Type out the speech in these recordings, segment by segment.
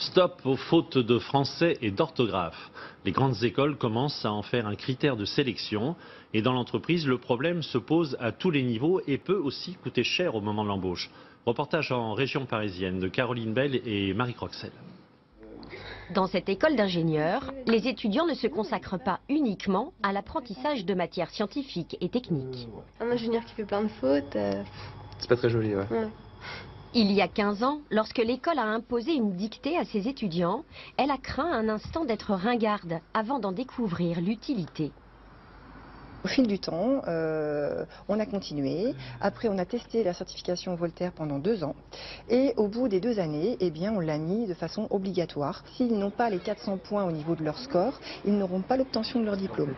Stop aux fautes de français et d'orthographe. Les grandes écoles commencent à en faire un critère de sélection et dans l'entreprise, le problème se pose à tous les niveaux et peut aussi coûter cher au moment de l'embauche. Reportage en région parisienne de Caroline Bell et Marie Croxel. Dans cette école d'ingénieurs, les étudiants ne se consacrent pas uniquement à l'apprentissage de matières scientifiques et techniques. Un ingénieur qui fait plein de fautes. C'est pas très joli, ouais. Il y a 15 ans, lorsque l'école a imposé une dictée à ses étudiants, elle a craint un instant d'être ringarde avant d'en découvrir l'utilité. Au fil du temps, on a continué. Après, on a testé la certification Voltaire pendant 2 ans. Et au bout des 2 années, eh bien, on l'a mis de façon obligatoire. S'ils n'ont pas les 400 points au niveau de leur score, ils n'auront pas l'obtention de leur diplôme.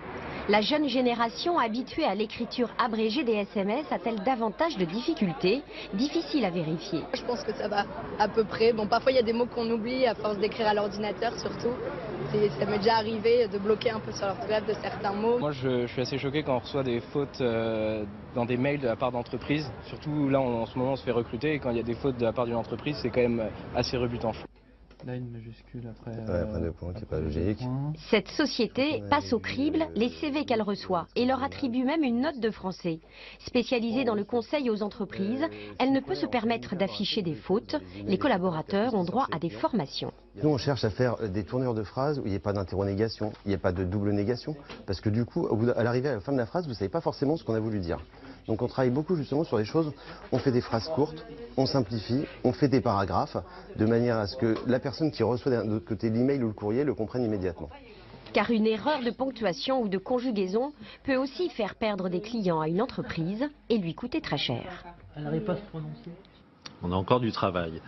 La jeune génération habituée à l'écriture abrégée des SMS a-t-elle davantage de difficultés, difficiles à vérifier? Je pense que ça va à peu près. Bon, parfois il y a des mots qu'on oublie à force d'écrire à l'ordinateur surtout. Ça m'est déjà arrivé de bloquer un peu sur l'orthographe de certains mots. Moi je suis assez choqué quand on reçoit des fautes dans des mails de la part d'entreprises. Surtout là en ce moment on se fait recruter et quand il y a des fautes de la part d'une entreprise c'est quand même assez rebutant. Là, une majuscule après, après 2 points, c'est pas logique. Cette société passe au crible les CV qu'elle reçoit et leur attribue même une note de français. Spécialisée dans le conseil aux entreprises, elle ne peut se permettre d'afficher des fautes. Les collaborateurs ont droit à des formations. Nous, on cherche à faire des tournures de phrases où il n'y ait pas d'interronégation, il n'y a pas de double négation. Parce que du coup, à l'arrivée à la fin de la phrase, vous ne savez pas forcément ce qu'on a voulu dire. Donc on travaille beaucoup justement sur les choses, on fait des phrases courtes, on simplifie, on fait des paragraphes, de manière à ce que la personne qui reçoit de l'autre côté l'email ou le courrier le comprenne immédiatement. Car une erreur de ponctuation ou de conjugaison peut aussi faire perdre des clients à une entreprise et lui coûter très cher. Elle n'arrive pas à se prononcer. On a encore du travail.